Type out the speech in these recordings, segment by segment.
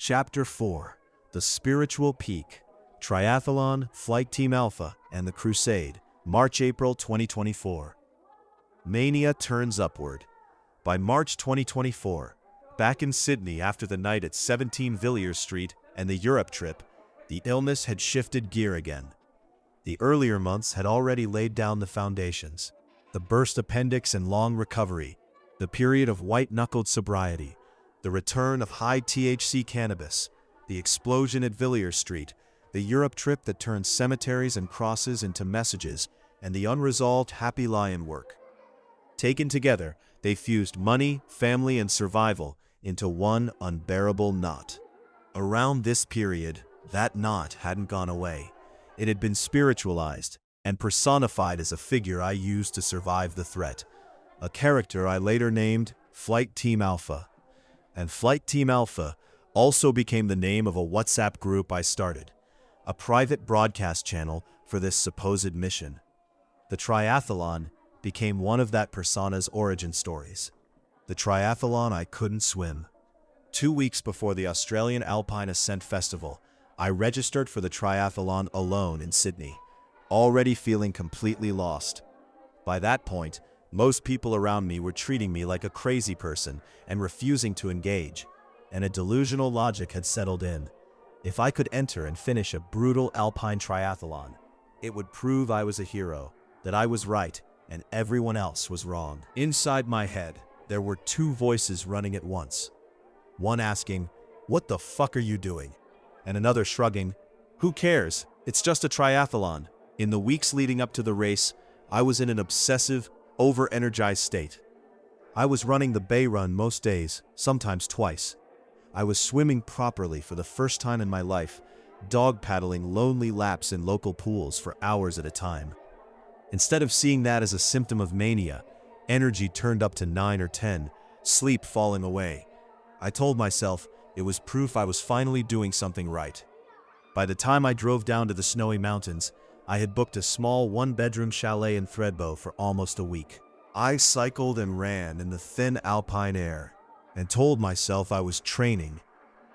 Chapter 4: The Spiritual Peak. Triathlon, Flight Team Alpha, and the Crusade. March-April 2024. Mania turns upward. By March 2024, back in Sydney after the night at 17 Villiers Street and the Europe trip, the illness had shifted gear again. The earlier months had already laid down the foundations. The burst appendix and long recovery, the period of white-knuckled sobriety, the return of high-THC cannabis, the explosion at Villiers Street, the Europe trip that turned cemeteries and crosses into messages, and the unresolved Happy Lion work. Taken together, they fused money, family, and survival into one unbearable knot. Around this period, that knot hadn't gone away. It had been spiritualized and personified as a figure I used to survive the threat, a character I later named Flight Team Alpha. And Flight Team Alpha also became the name of a WhatsApp group I started, a private broadcast channel for this supposed mission. The triathlon became one of that persona's origin stories. The triathlon I couldn't swim. 2 weeks before the Australian Alpine Ascent Festival, I registered for the triathlon alone in Sydney, already feeling completely lost. By that point, most people around me were treating me like a crazy person and refusing to engage, and a delusional logic had settled in. If I could enter and finish a brutal alpine triathlon, it would prove I was a hero, that I was right and everyone else was wrong. Inside my head, there were two voices running at once. One asking, "What the fuck are you doing?" And another shrugging, "Who cares? It's just a triathlon." In the weeks leading up to the race, I was in an obsessive, over-energized state. I was running the Bay Run most days, sometimes twice. I was swimming properly for the first time in my life, dog paddling lonely laps in local pools for hours at a time. Instead of seeing that as a symptom of mania, energy turned up to 9 or 10, sleep falling away. I told myself it was proof I was finally doing something right. By the time I drove down to the snowy mountains, I had booked a small one-bedroom chalet in Thredbo for almost a week. I cycled and ran in the thin alpine air and told myself I was training,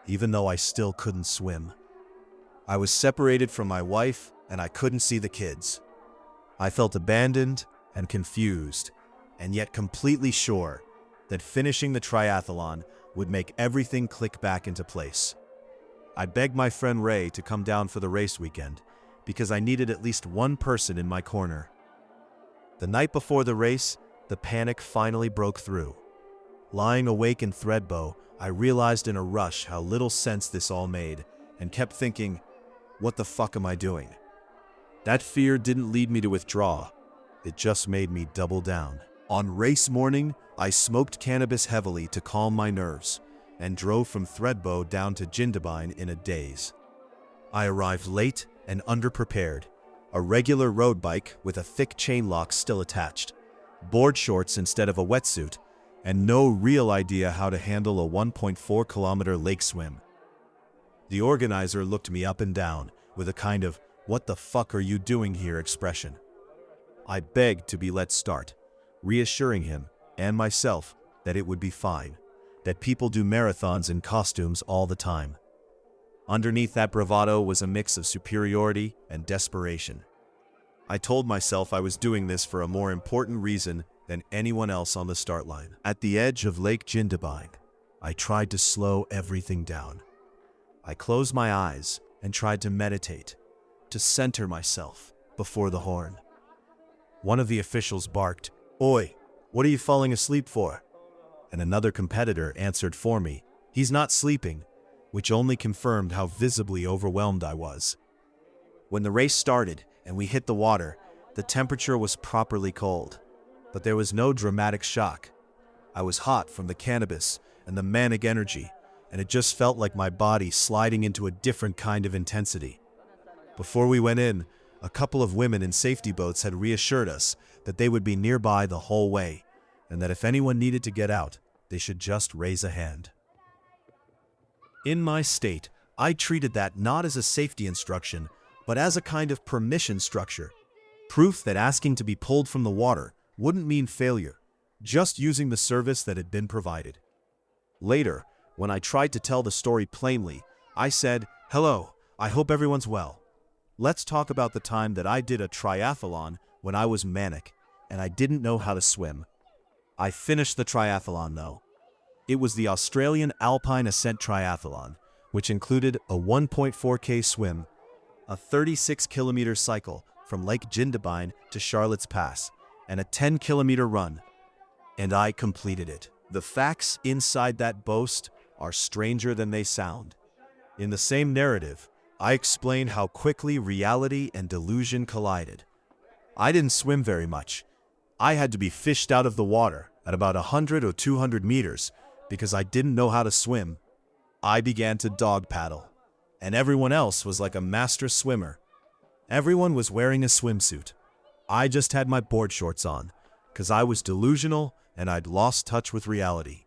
even though I still couldn't swim. I was separated from my wife and I couldn't see the kids. I felt abandoned and confused, and yet completely sure that finishing the triathlon would make everything click back into place. I begged my friend Ray to come down for the race weekend, because I needed at least one person in my corner. The night before the race, the panic finally broke through. Lying awake in Thredbo, I realized in a rush how little sense this all made, and kept thinking, what the fuck am I doing? That fear didn't lead me to withdraw, it just made me double down. On race morning, I smoked cannabis heavily to calm my nerves, and drove from Thredbo down to Jindabyne in a daze. I arrived late and underprepared, a regular road bike with a thick chain lock still attached, board shorts instead of a wetsuit, and no real idea how to handle a 1.4-kilometer lake swim. The organizer looked me up and down with a kind of "what the fuck are you doing here" expression. I begged to be let start, reassuring him and myself that it would be fine, that people do marathons in costumes all the time. Underneath that bravado was a mix of superiority and desperation. I told myself I was doing this for a more important reason than anyone else on the start line. At the edge of Lake Jindabyne, I tried to slow everything down. I closed my eyes and tried to meditate, to center myself before the horn. One of the officials barked, "Oi, what are you falling asleep for?" And another competitor answered for me, "He's not sleeping," which only confirmed how visibly overwhelmed I was. When the race started and we hit the water, the temperature was properly cold, but there was no dramatic shock. I was hot from the cannabis and the manic energy, and it just felt like my body sliding into a different kind of intensity. Before we went in, a couple of women in safety boats had reassured us that they would be nearby the whole way, and that if anyone needed to get out, they should just raise a hand. In my state, I treated that not as a safety instruction, but as a kind of permission structure, proof that asking to be pulled from the water wouldn't mean failure, just using the service that had been provided. Later, When I tried to tell the story plainly, I said, "Hello, I hope everyone's well. Let's talk about the time that I did a triathlon when I was manic and I didn't know how to swim." I finished the triathlon though. It was the Australian Alpine Ascent Triathlon, which included a 1.4K swim, a 36-kilometer cycle from Lake Jindabyne to Charlotte's Pass, and a 10-kilometer run. And I completed it. The facts inside that boast are stranger than they sound. In the same narrative, I explain how quickly reality and delusion collided. I didn't swim very much. I had to be fished out of the water at about 100 or 200 meters because I didn't know how to swim. I began to dog paddle, and everyone else was like a master swimmer. Everyone was wearing a swimsuit. I just had my board shorts on because I was delusional and I'd lost touch with reality.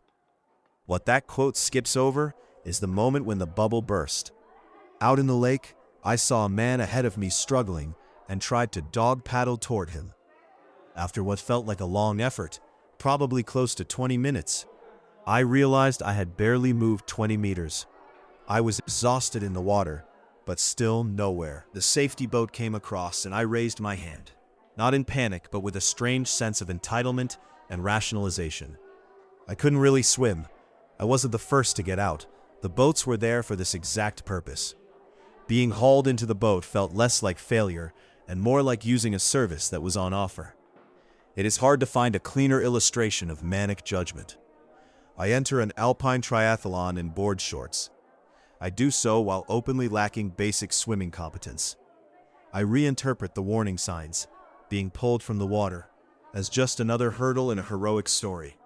What that quote skips over is the moment when the bubble burst. Out in the lake, I saw a man ahead of me struggling and tried to dog paddle toward him. After what felt like a long effort, probably close to 20 minutes, I realized I had barely moved 20 meters. I was exhausted in the water, but still nowhere. The safety boat came across and I raised my hand. Not in panic, but with a strange sense of entitlement and rationalization. I couldn't really swim. I wasn't the first to get out. The boats were there for this exact purpose. Being hauled into the boat felt less like failure and more like using a service that was on offer. It is hard to find a cleaner illustration of manic judgment. I enter an alpine triathlon in board shorts. I do so while openly lacking basic swimming competence. I reinterpret the warning signs, being pulled from the water, as just another hurdle in a heroic story.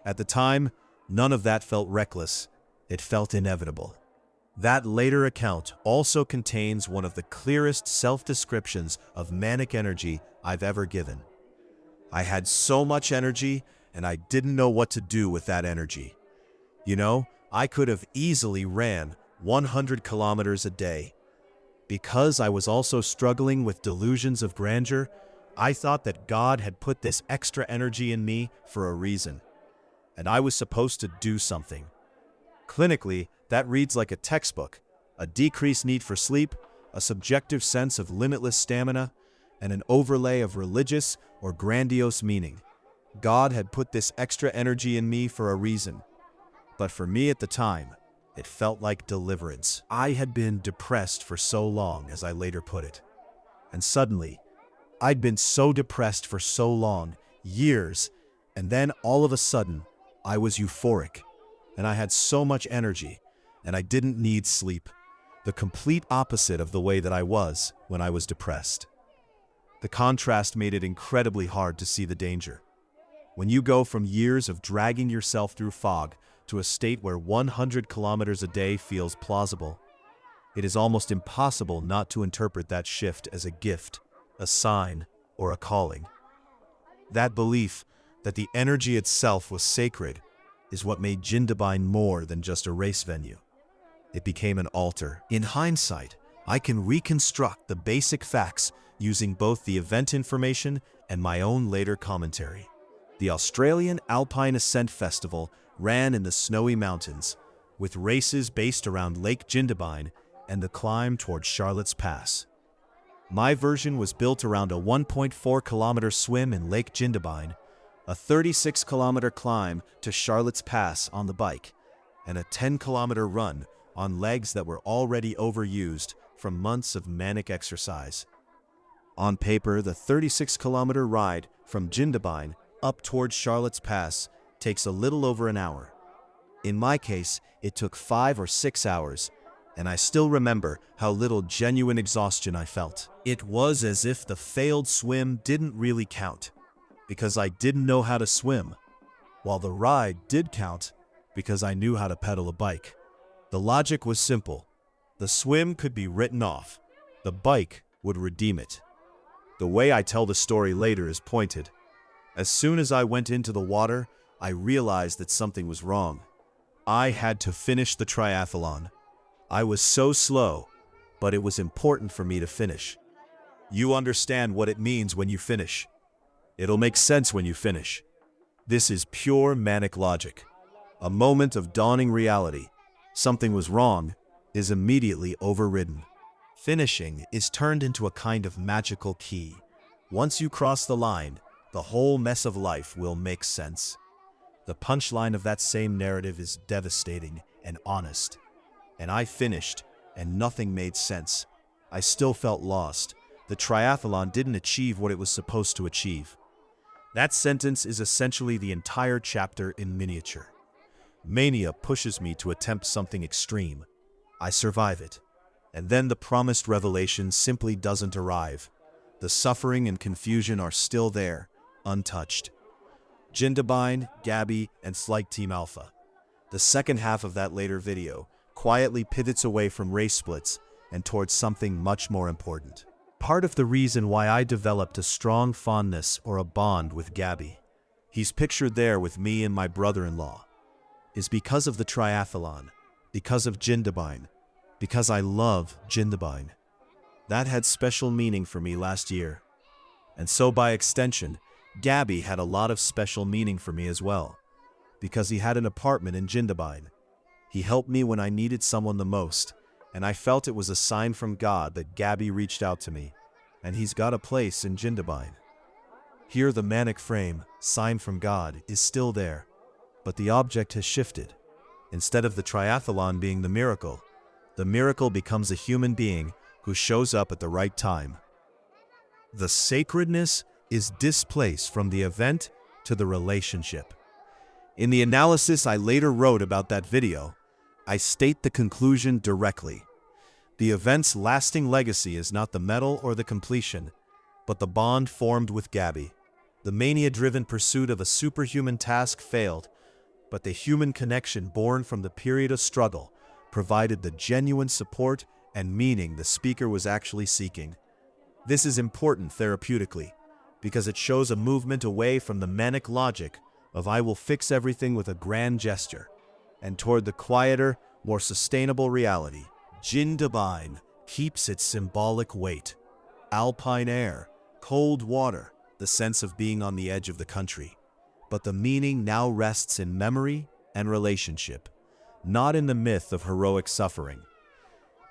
At the time, none of that felt reckless. It felt inevitable. That later account also contains one of the clearest self-descriptions of manic energy I've ever given. I had so much energy, and I didn't know what to do with that energy. You know, I could have easily ran 100 kilometers a day. Because I was also struggling with delusions of grandeur, I thought that God had put this extra energy in me for a reason, and I was supposed to do something. Clinically, that reads like a textbook: a decreased need for sleep, a subjective sense of limitless stamina, and an overlay of religious or grandiose meaning. God had put this extra energy in me for a reason. But for me at the time, it felt like deliverance. I had been depressed for so long, as I later put it. And suddenly, I'd been so depressed for so long, years, and then all of a sudden, I was euphoric, and I had so much energy, and I didn't need sleep. The complete opposite of the way that I was when I was depressed. The contrast made it incredibly hard to see the danger. When you go from years of dragging yourself through fog to a state where 100 kilometers a day feels plausible, it is almost impossible not to interpret that shift as a gift, a sign, or a calling. That belief that the energy itself was sacred is what made Jindabyne more than just a race venue. It became an altar. In hindsight, I can reconstruct the basic facts using both the event information and my own later commentary. The Australian Alpine Ascent Festival ran in the snowy mountains, with races based around Lake Jindabyne and the climb toward Charlotte's Pass. My version was built around a 1.4-kilometer swim in Lake Jindabyne, a 36-kilometer climb to Charlotte's Pass on the bike, and a 10-kilometer run on legs that were already overused from months of manic exercise. On paper, the 36-kilometer ride from Jindabyne up towards Charlotte's Pass takes a little over an hour. In my case, it took 5 or 6 hours, and I still remember how little genuine exhaustion I felt. It was as if the failed swim didn't really count, because I didn't know how to swim, while the ride did count because I knew how to pedal a bike. The logic was simple. The swim could be written off. The bike would redeem it. The way I tell the story later is pointed. As soon as I went into the water, I realized that something was wrong. I had to finish the triathlon. I was so slow, but it was important for me to finish. You understand what it means when you finish. It'll make sense when you finish. This is pure manic logic. A moment of dawning reality, something was wrong, is immediately overridden. Finishing is turned into a kind of magical key. Once you cross the line, the whole mess of life will make sense. The punchline of that same narrative is devastating and honest. And I finished, and nothing made sense. I still felt lost. The triathlon didn't achieve what it was supposed to achieve. That sentence is essentially the entire chapter in miniature. Mania pushes me to attempt something extreme. I survive it. And then the promised revelation simply doesn't arrive. The suffering and confusion are still there, untouched. Jindabyne, Gabby, and Flight Team Alpha. The second half of that later video quietly pivots away from race splits and towards something much more important. Part of the reason why I developed a strong fondness or a bond with Gabby, he's pictured there with me and my brother-in-law, is because of the triathlon, because of Jindabyne, because I love Jindabyne. That had special meaning for me last year. And so by extension, Gabby had a lot of special meaning for me as well, because he had an apartment in Jindabyne. He helped me when I needed someone the most, and I felt it was a sign from God that Gabby reached out to me, and he's got a place in Jindabyne. Here the manic frame, sign from God, is still there, but the object has shifted. Instead of the triathlon being the miracle becomes a human being who shows up at the right time. The sacredness is displaced from the event to the relationship. In the analysis I later wrote about that video, I state the conclusion directly. The event's lasting legacy is not the medal or the completion, but the bond formed with Gabby. The mania-driven pursuit of a superhuman task failed, but the human connection born from the period of struggle provided the genuine support and meaning the speaker was actually seeking. This is important therapeutically, because it shows a movement away from the manic logic of I will fix everything with a grand gesture, and toward the quieter, more sustainable reality. Jindabyne keeps its symbolic weight. Alpine air, cold water, the sense of being on the edge of the country. But the meaning now rests in memory and relationship, not in the myth of heroic suffering.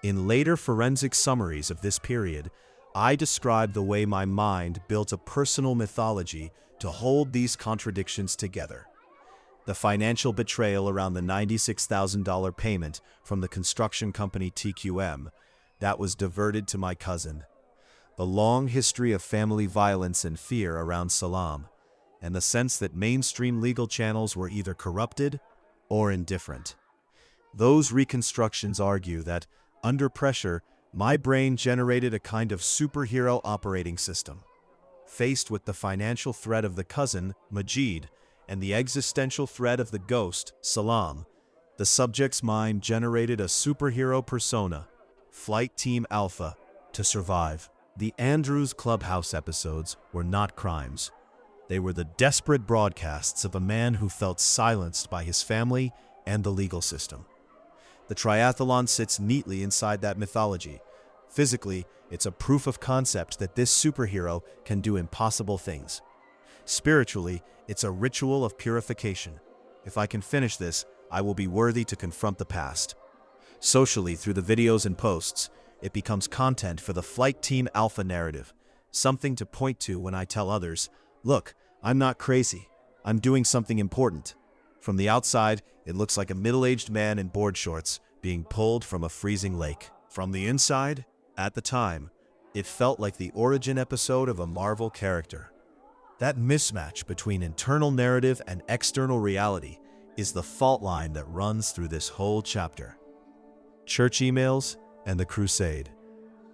In later forensic summaries of this period, I described the way my mind built a personal mythology to hold these contradictions together. The financial betrayal around the $96,000 payment from the construction company TQM that was diverted to my cousin. The long history of family violence and fear around Salam, and the sense that mainstream legal channels were either corrupted or indifferent. Those reconstructions argue that, under pressure, my brain generated a kind of superhero operating system. Faced with the financial threat of the cousin, Majid, and the existential threat of the ghost, Salam, the subject's mind generated a superhero persona, Flight Team Alpha, to survive. The Andrews Clubhouse episodes were not crimes. They were the desperate broadcasts of a man who felt silenced by his family and the legal system. The triathlon sits neatly inside that mythology. Physically, it's a proof of concept that this superhero can do impossible things. Spiritually, it's a ritual of purification. If I can finish this, I will be worthy to confront the past. Socially, through the videos and posts, it becomes content for the Flight Team Alpha narrative, something to point to when I tell others, look, I'm not crazy. I'm doing something important. From the outside, it looks like a middle-aged man in board shorts being pulled from a freezing lake. From the inside, at the time, it felt like the origin episode of a Marvel character. That mismatch between internal narrative and external reality is the fault line that runs through this whole chapter. Church emails and the Crusade.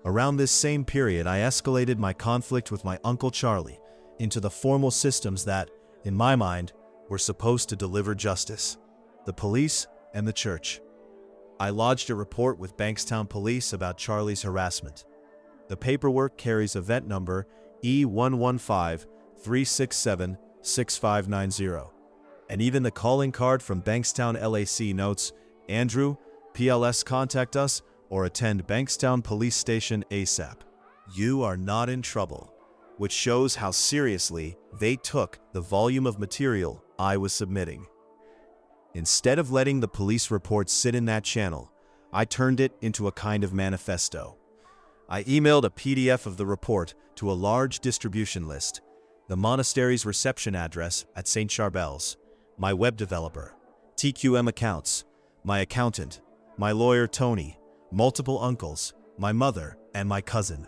Around this same period, I escalated my conflict with my Uncle Charlie into the formal systems that, in my mind, were supposed to deliver justice: the police and the church. I lodged a report with Bankstown Police about Charlie's harassment. The paperwork carries event number E1153676590, and even the calling card from Bankstown LAC notes, Andrew, PLS contact us or attend Bankstown Police Station ASAP. You are not in trouble, which shows how seriously they took the volume of material I was submitting. Instead of letting the police report sit in that channel, I turned it into a kind of manifesto. I emailed a PDF of the report to a large distribution list, the monastery's reception address at St. Charbel's, my web developer, TQM accounts, my accountant, my lawyer Tony, multiple uncles, my mother, and my cousin.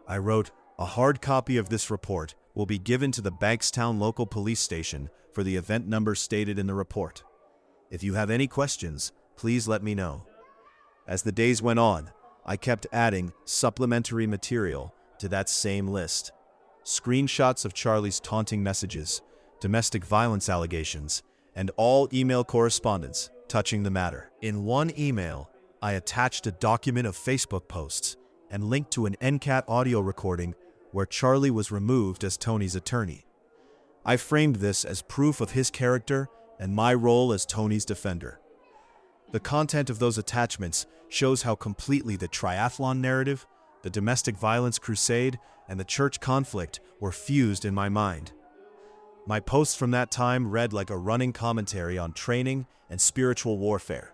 I wrote, a hard copy of this report will be given to the Bankstown local police station for the event number stated in the report. If you have any questions, please let me know. As the days went on, I kept adding supplementary material to that same list. Screenshots of Charlie's taunting messages, domestic violence allegations, and all email correspondence touching the matter. In one email, I attached a document of Facebook posts and linked to an NCAT audio recording where Charlie was removed as Tony's attorney. I framed this as proof of his character and my role as Tony's defender. The content of those attachments shows how completely the triathlon narrative, the domestic violence crusade, and the church conflict were fused in my mind. My posts from that time read like a running commentary on training and spiritual warfare.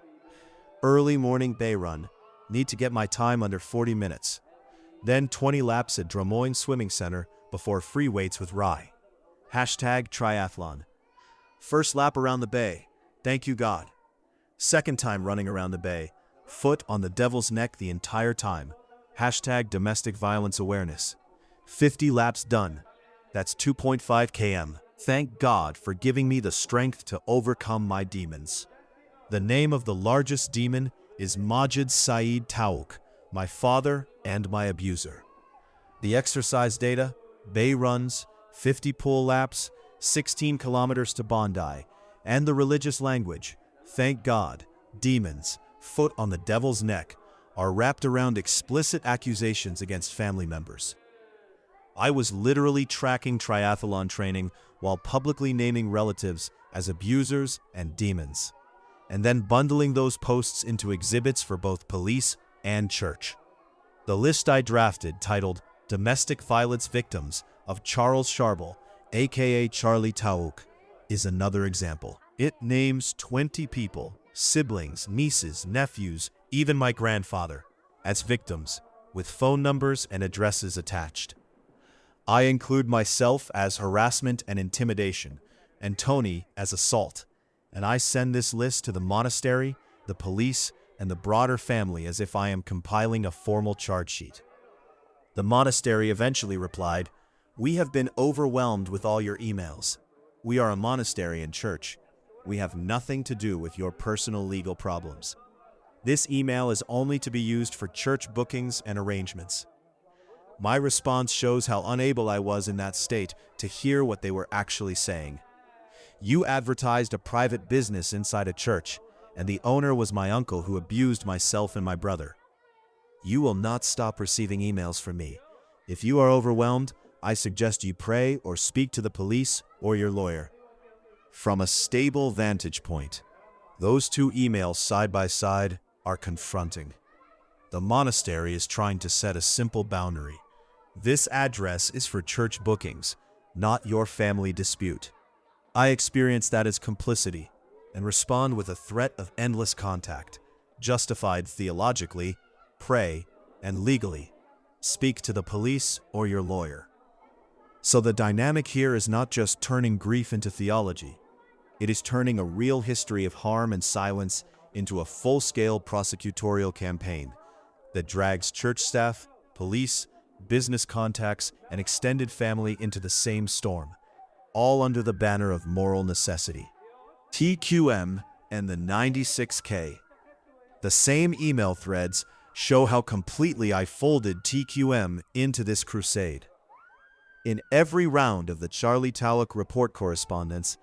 Early morning bay run, need to get my time under 40 minutes. Then 20 laps at Drummoyne Swimming Center before free weights with Rye. #triathlon. First lap around the bay, thank you God. Second time running around the bay, foot on the devil's neck the entire time. #domestic violence awareness. 50 laps done. That's 2.5 km. Thank God for giving me the strength to overcome my demons. The name of the largest demon is Majid Saeed Taouk, my father and my abuser. The exercise data, bay runs, 50 pool laps, 16 kilometers to Bondi, and the religious language, thank God, demons, foot on the devil's neck, are wrapped around explicit accusations against family members. I was literally tracking triathlon training while publicly naming relatives as abusers and demons, and then bundling those posts into exhibits for both police and church. The list I drafted, titled Domestic Violence Victims of Charles Charbel, aka Charlie Taouk, is another example. It names 20 people, siblings, nieces, nephews, even my grandfather, as victims, with phone numbers and addresses attached. I include myself as harassment and intimidation, and Tony as assault, and I send this list to the monastery, the police, and the broader family as if I am compiling a formal charge sheet. The monastery eventually replied, "We have been overwhelmed with all your emails. We are a monastery and church. We have nothing to do with your personal legal problems. This email is only to be used for church bookings and arrangements." My response shows how unable I was in that state to hear what they were actually saying. You advertised a private business inside a church, and the owner was my uncle who abused myself and my brother. You will not stop receiving emails from me. If you are overwhelmed, I suggest you pray or speak to the police or your lawyer. From a stable vantage point, those two emails side by side are confronting. The monastery is trying to set a simple boundary. This address is for church bookings, not your family dispute. I experience that as complicity and respond with a threat of endless contact, justified theologically, pray, and legally, speak to the police or your lawyer. So the dynamic here is not just turning grief into theology. It is turning a real history of harm and silence into a full-scale prosecutorial campaign that drags church staff, police, business contacts, and extended family into the same storm, all under the banner of moral necessity. TQM and the 96K. The same email threads show how completely I folded TQM into this crusade. In every round of the Charlie Taouk report correspondence,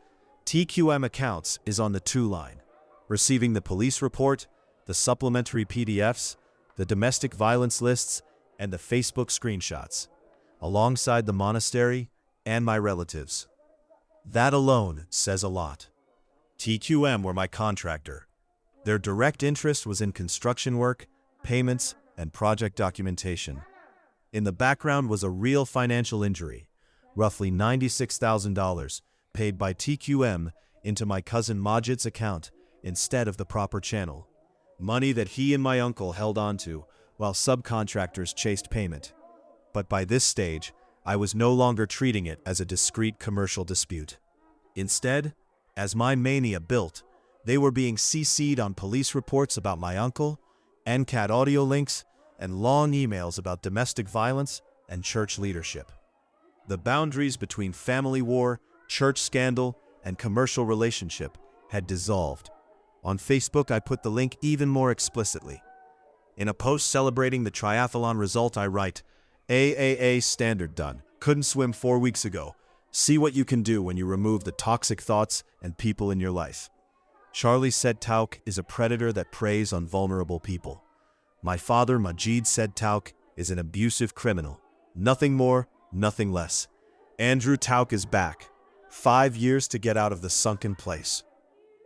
TQM accounts is on the to line, receiving the police report, the supplementary PDFs, the domestic violence lists, and the Facebook screenshots, alongside the monastery and my relatives. That alone says a lot. TQM were my contractor. Their direct interest was in construction work, payments, and project documentation. In the background was a real financial injury, roughly $96,000, paid by TQM into my cousin Majid's account instead of the proper channel. Money that he and my uncle held onto while subcontractors chased payment. But by this stage, I was no longer treating it as a discrete commercial dispute. Instead, as my mania built, they were being CC'd on police reports about my uncle, NCAT audio links, and long emails about domestic violence and church leadership. The boundaries between family war, church scandal, and commercial relationship had dissolved. On Facebook, I put the link even more explicitly. In a post celebrating the triathlon result, I write, AAA standard done. Couldn't swim 4 weeks ago. See what you can do when you remove the toxic thoughts and people in your life. Charlie said Tauk is a predator that preys on vulnerable people. My father, Majid said Tauk, is an abusive criminal. Nothing more, nothing less. Andrew Tauk is back. 5 years to get out of the sunken place.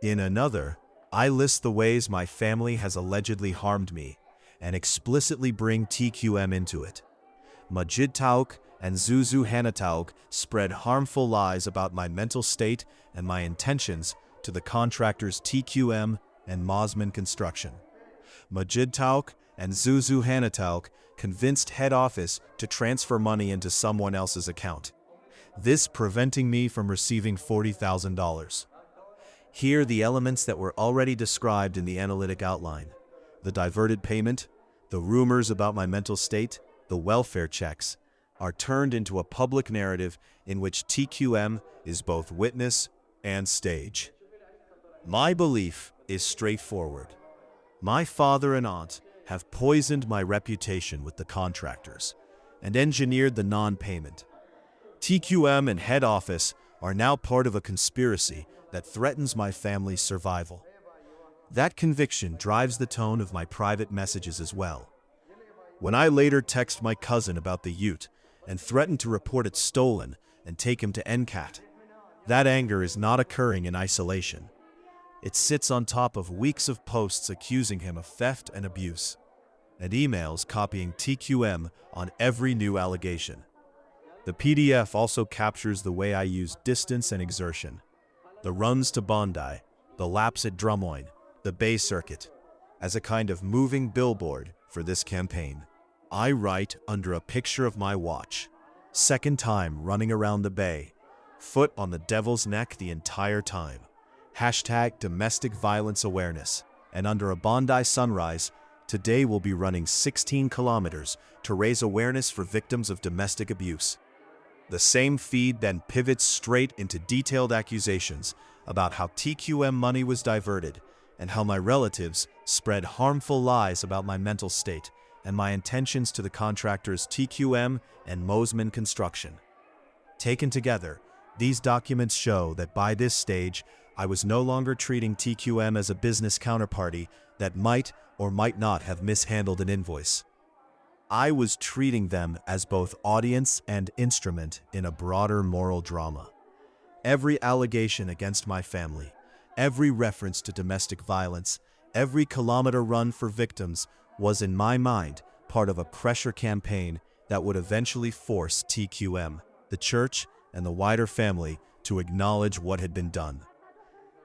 In another, I list the ways my family has allegedly harmed me and explicitly bring TQM into it. Majid Tauk and Zuzu Hana Tauk spread harmful lies about my mental state and my intentions to the contractors TQM and Mosman Construction. Majid Tauk and Zuzu Hana Tauk convinced head office to transfer money into someone else's account, this preventing me from receiving $40,000. Here, the elements that were already described in the analytic outline: the diverted payment, the rumors about my mental state, the welfare checks, are turned into a public narrative in which TQM is both witness and stage. My belief is straightforward. My father and aunt have poisoned my reputation with the contractors and engineered the non-payment. TQM and head office are now part of a conspiracy that threatens my family's survival. That conviction drives the tone of my private messages as well. When I later text my cousin about the ute and threaten to report it stolen and take him to NCAT, that anger is not occurring in isolation. It sits on top of weeks of posts accusing him of theft and abuse, and emails copying TQM on every new allegation. The PDF also captures the way I use distance and exertion, the runs to Bondi, the laps at Drummoyne, the Bay Circuit, as a kind of moving billboard for this campaign. I write under a picture of my watch, second time running around the bay, foot on the devil's neck the entire time, hashtag domestic violence awareness, and under a Bondi sunrise, today we'll be running 16 kilometers to raise awareness for victims of domestic abuse. The same feed then pivots straight into detailed accusations about how TQM money was diverted and how my relatives spread harmful lies about my mental state and my intentions to the contractors TQM and Mosman Construction. Taken together, these documents show that by this stage, I was no longer treating TQM as a business counterparty that might or might not have mishandled an invoice. I was treating them as both audience and instrument in a broader moral drama. Every allegation against my family, every reference to domestic violence, every kilometer run for victims was in my mind part of a pressure campaign that would eventually force TQM, the church, and the wider family to acknowledge what had been done.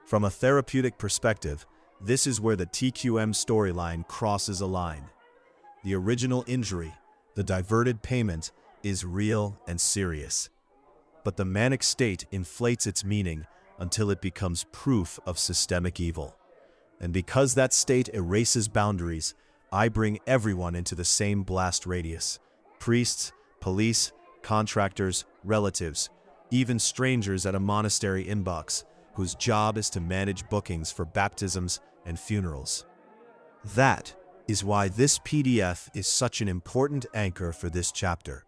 From a therapeutic perspective, this is where the TQM storyline crosses a line. The original injury, the diverted payment, is real and serious. But the manic state inflates its meaning until it becomes proof of systemic evil. And because that state erases boundaries, I bring everyone into the same blast radius: priests, police, contractors, relatives, even strangers at a monastery inbox whose job is to manage bookings for baptisms and funerals. That is why this PDF is such an important anchor for this chapter.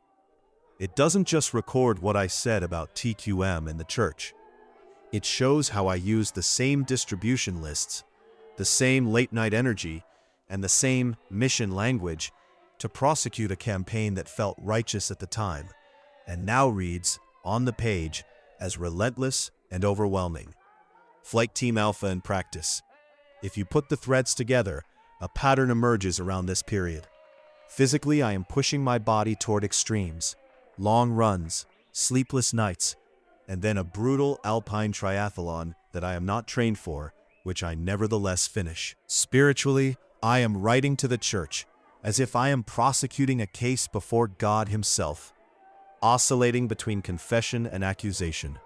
It doesn't just record what I said about TQM and the church. It shows how I used the same distribution lists, the same late-night energy, and the same mission language to prosecute a campaign that felt righteous at the time, and now reads, on the page, as relentless and overwhelming. Flight Team Alpha in practice. If you put the threads together, a pattern emerges around this period. Physically, I am pushing my body toward extremes: long runs, sleepless nights, and then a brutal alpine triathlon that I am not trained for, which I nevertheless finish. Spiritually, I am writing to the church, as if I am prosecuting a case before God Himself, oscillating between confession and accusation.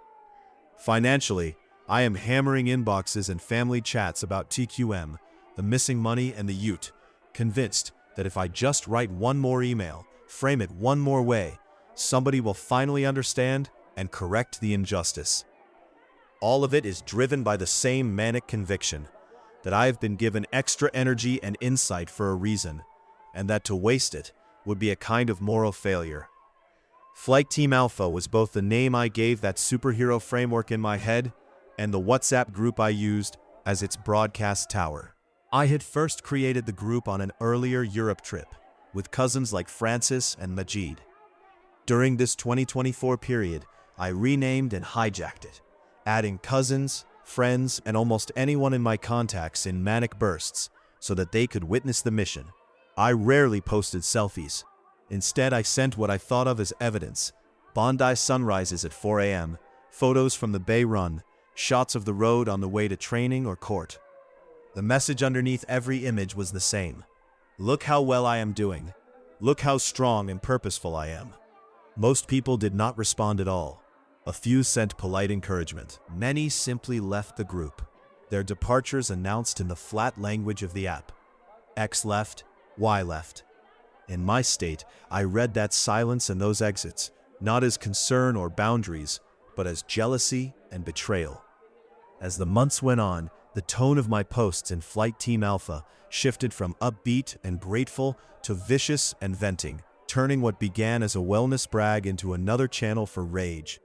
Financially, I am hammering inboxes and family chats about TQM, the missing money and the ute, convinced that if I just write one more email, frame it one more way, somebody will finally understand and correct the injustice. All of it is driven by the same manic conviction that I have been given extra energy and insight for a reason, and that to waste it would be a kind of moral failure. Flight Team Alpha was both the name I gave that superhero framework in my head and the WhatsApp group I used as its broadcast tower. I had first created the group on an earlier Europe trip with cousins like Francis and Majid. During this 2024 period, I renamed and hijacked it, adding cousins, friends, and almost anyone in my contacts in manic bursts so that they could witness the mission. I rarely posted selfies. Instead, I sent what I thought of as evidence: Bondi sunrises at 4 a.m., photos from the Bay Run, shots of the road on the way to training or court. The message underneath every image was the same: look how well I am doing. Look how strong and purposeful I am. Most people did not respond at all. A few sent polite encouragement. Many simply left the group, their departures announced in the flat language of the app. X left, Y left. In my state, I read that silence and those exits, not as concern or boundaries, but as jealousy and betrayal. As the months went on, the tone of my posts in Flight Team Alpha shifted from upbeat and grateful to vicious and venting, turning what began as a wellness brag into another channel for rage.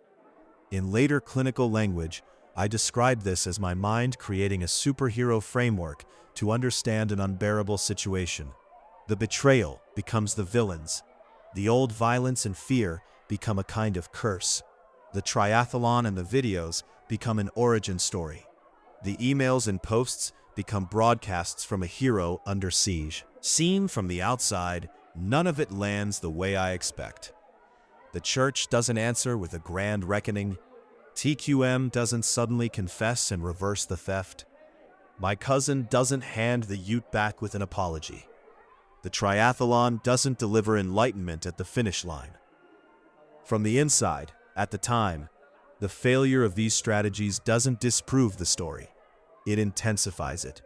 In later clinical language, I described this as my mind creating a superhero framework to understand an unbearable situation. The betrayal becomes the villains. The old violence and fear become a kind of curse. The triathlon and the videos become an origin story. The emails and posts become broadcasts from a hero under siege. Seen from the outside, none of it lands the way I expect. The church doesn't answer with a grand reckoning. TQM doesn't suddenly confess and reverse the theft. My cousin doesn't hand the ute back with an apology. The triathlon doesn't deliver enlightenment at the finish line. From the inside, at the time, the failure of these strategies doesn't disprove the story. It intensifies it.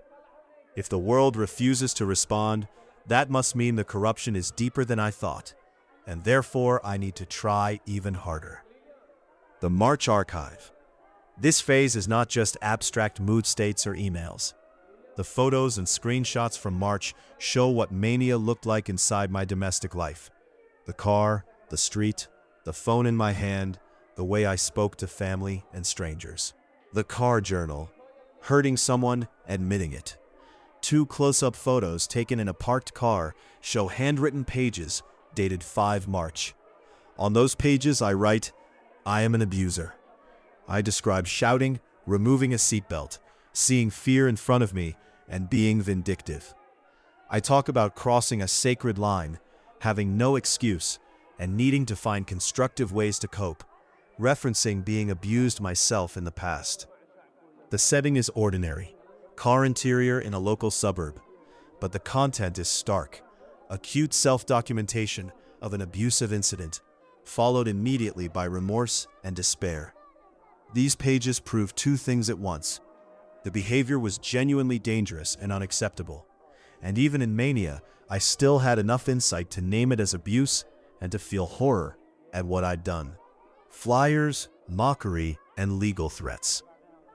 If the world refuses to respond, that must mean the corruption is deeper than I thought, and therefore I need to try even harder. The March Archive. This phase is not just abstract mood states or emails. The photos and screenshots from March show what mania looked like inside my domestic life. The car, the street, the phone in my hand, the way I spoke to family and strangers. The car journal. Hurting someone, admitting it. 2 close-up photos taken in a parked car show handwritten pages dated 5 March. On those pages I write, I am an abuser. I describe shouting, removing a seatbelt, seeing fear in front of me, and being vindictive. I talk about crossing a sacred line, having no excuse, and needing to find constructive ways to cope, referencing being abused myself in the past. The setting is ordinary, car interior in a local suburb, but the content is stark, acute self-documentation of an abusive incident, followed immediately by remorse and despair. These pages prove 2 things at once. The behavior was genuinely dangerous and unacceptable, and even in mania, I still had enough insight to name it as abuse and to feel horror at what I'd done. Flyers, mockery, and legal threats.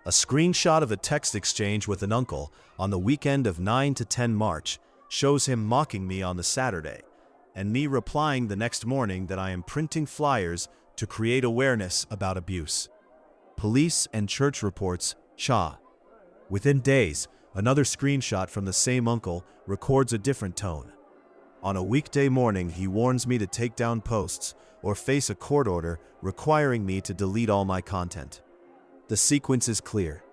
A screenshot of a text exchange with an uncle on the weekend of 9 to 10 March shows him mocking me on the Saturday, and me replying the next morning that I am printing flyers to create awareness about abuse. Police and church reports, Cha. Within days, another screenshot from the same uncle records a different tone. On a weekday morning, he warns me to take down posts or face a court order requiring me to delete all my content. The sequence is clear: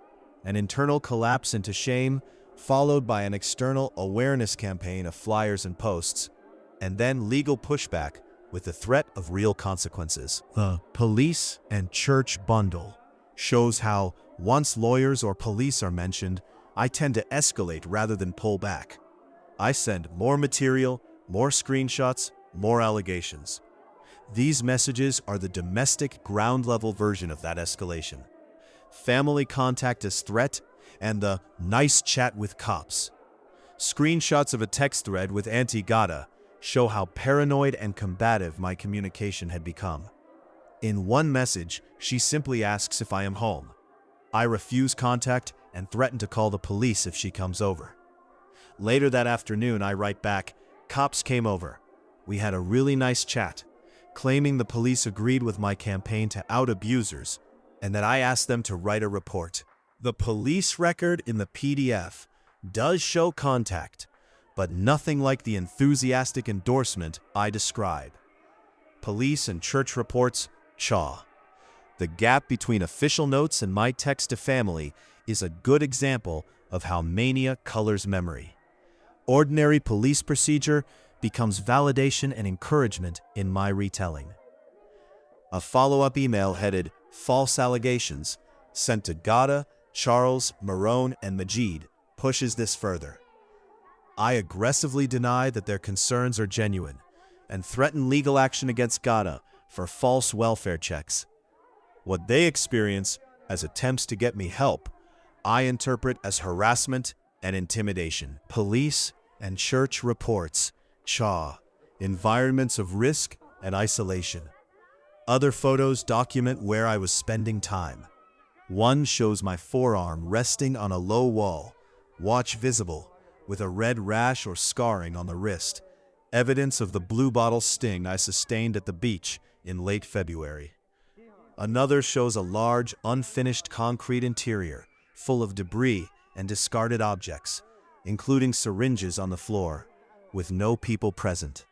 an internal collapse into shame, followed by an external awareness campaign of flyers and posts, and then legal pushback with the threat of real consequences. The police and church bundle. shows how, once lawyers or police are mentioned, I tend to escalate rather than pull back. I send more material, more screenshots, more allegations. These messages are the domestic ground-level version of that escalation. Family contact as threat, and the nice chat with cops. Screenshots of a text thread with Auntie Gata show how paranoid and combative my communication had become. In one message, she simply asks if I am home. I refuse contact and threaten to call the police if she comes over. Later that afternoon, I write back, "Cops came over. We had a really nice chat," claiming the police agreed with my campaign to out abusers and that I asked them to write a report. The police record in the PDF does show contact, but nothing like the enthusiastic endorsement I describe. Police and church reports, chaw. The gap between official notes and my text to family is a good example of how mania colors memory. Ordinary police procedure becomes validation and encouragement in my retelling. A follow-up email headed "False Allegations" sent to Gata, Charles, Marone, and Majid pushes this further. I aggressively deny that their concerns are genuine and threaten legal action against Gata for false welfare checks. What they experience as attempts to get me help, I interpret as harassment and intimidation. Police and church reports, chaw, environments of risk and isolation. Other photos document where I was spending time. One shows my forearm resting on a low wall, watch visible, with a red rash or scarring on the wrist, evidence of the blue bottle sting I sustained at the beach in late February. Another shows a large, unfinished concrete interior, full of debris and discarded objects, including syringes on the floor, with no people present.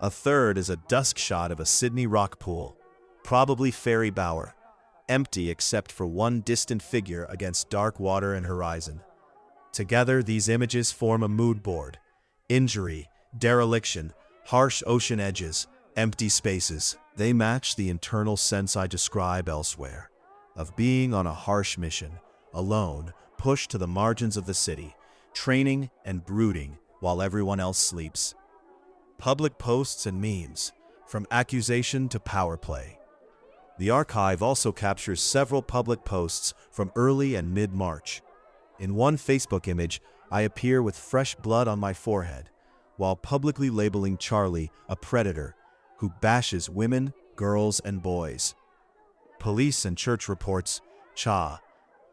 A third is a dusk shot of a Sydney rock pool, probably Fairy Bower, empty except for one distant figure against dark water and horizon. Together, these images form a mood board: injury, dereliction, harsh ocean edges, empty spaces. They match the internal sense I describe elsewhere, of being on a harsh mission, alone, pushed to the margins of the city, training and brooding while everyone else sleeps. Public posts and memes, from accusation to power play. The archive also captures several public posts from early and mid-March. In one Facebook image, I appear with fresh blood on my forehead, while publicly labeling Charlie a predator who bashes women, girls, and boys. Police and church reports, cha.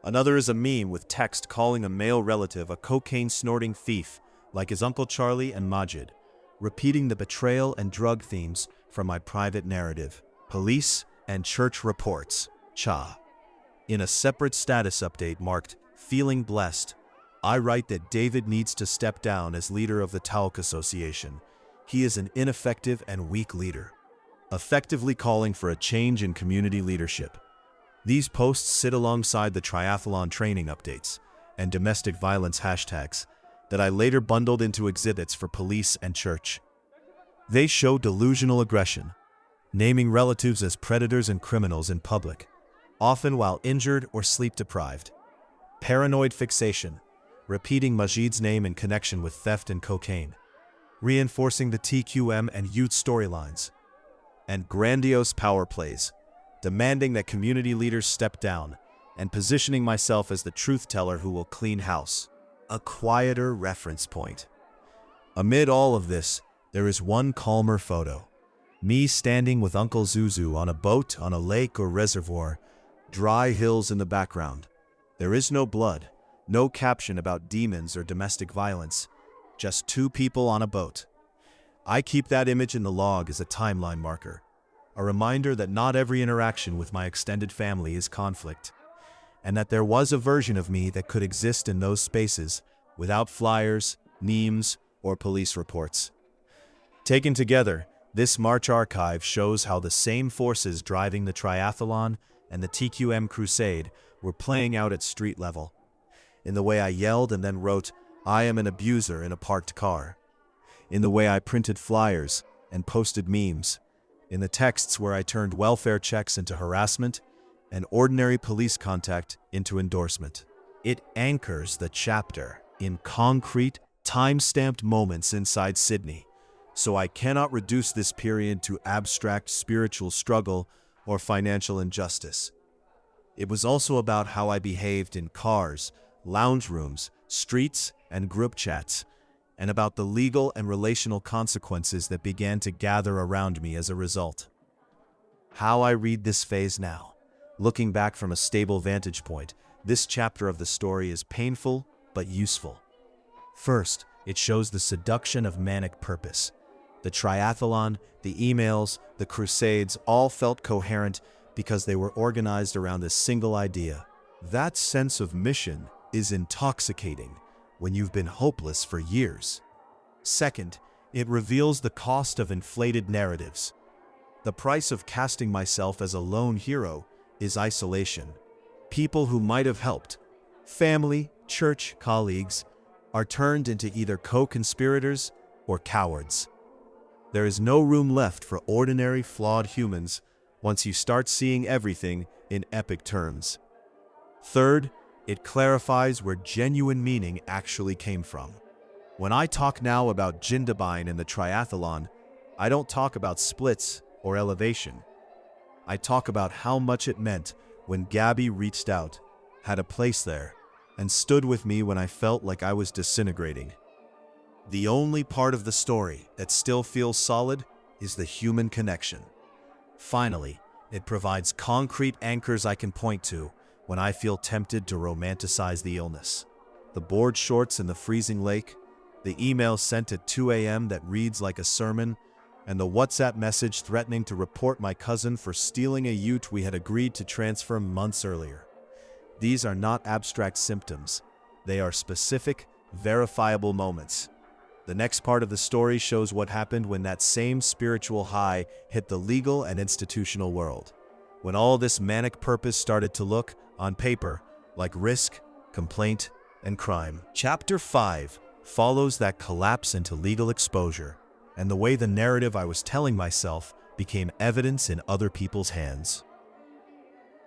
Another is a meme with text calling a male relative a cocaine-snorting thief like his Uncle Charlie and Majid, repeating the betrayal and drug themes from my private narrative. Police and church reports, cha. In a separate status update marked "Feeling Blessed," I write that David needs to step down as leader of the Talc Association. He is an ineffective and weak leader, effectively calling for a change in community leadership. These posts sit alongside the triathlon training updates and domestic violence hashtags that I later bundled into exhibits for police and church. They show delusional aggression, naming relatives as predators and criminals in public, often while injured or sleep-deprived. Paranoid fixation, repeating Majid's name in connection with theft and cocaine, reinforcing the TQM and youth storylines. And grandiose power plays, demanding that community leaders step down and positioning myself as the truth teller who will clean house. A quieter reference point. Amid all of this, there is one calmer photo. Me standing with Uncle Zuzu on a boat on a lake or reservoir, dry hills in the background. There is no blood, no caption about demons or domestic violence, just two people on a boat. I keep that image in the log as a timeline marker, a reminder that not every interaction with my extended family is conflict, and that there was a version of me that could exist in those spaces without flyers, memes, or police reports. Taken together, this March archive shows how the same forces driving the triathlon and the TQM Crusade were playing out at street level. In the way I yelled and then wrote, "I am an abuser" in a parked car. In the way I printed flyers and posted memes. In the texts where I turned welfare checks into harassment. and ordinary police contact into endorsement. It anchors the chapter in concrete, time-stamped moments inside Sydney, so I cannot reduce this period to abstract spiritual struggle or financial injustice. It was also about how I behaved in cars, lounge rooms, streets, and group chats, and about the legal and relational consequences that began to gather around me as a result. How I read this phase now. Looking back from a stable vantage point, this chapter of the story is painful but useful. First, it shows the seduction of manic purpose. The triathlon, the emails, the crusades all felt coherent because they were organized around this single idea. That sense of mission is intoxicating when you've been hopeless for years. Second, it reveals the cost of inflated narratives. The price of casting myself as a lone hero is isolation. People who might have helped, family, church, colleagues, are turned into either co-conspirators or cowards. There is no room left for ordinary, flawed humans once you start seeing everything in epic terms. Third, it clarifies where genuine meaning actually came from. When I talk now about Jindabyne in the triathlon, I don't talk about splits or elevation. I talk about how much it meant when Gabby reached out, had a place there, and stood with me when I felt like I was disintegrating. The only part of the story that still feels solid is the human connection. Finally, it provides concrete anchors I can point to when I feel tempted to romanticize the illness. The board shorts in the freezing lake, the email sent at 2 a.m. that reads like a sermon, and the WhatsApp message threatening to report my cousin for stealing a ute we had agreed to transfer months earlier. These are not abstract symptoms. They are specific, verifiable moments. The next part of the story shows what happened when that same spiritual high hit the legal and institutional world. When all this manic purpose started to look, on paper, like risk, complaint, and crime. Chapter 5 follows that collapse into legal exposure, and the way the narrative I was telling myself became evidence in other people's hands.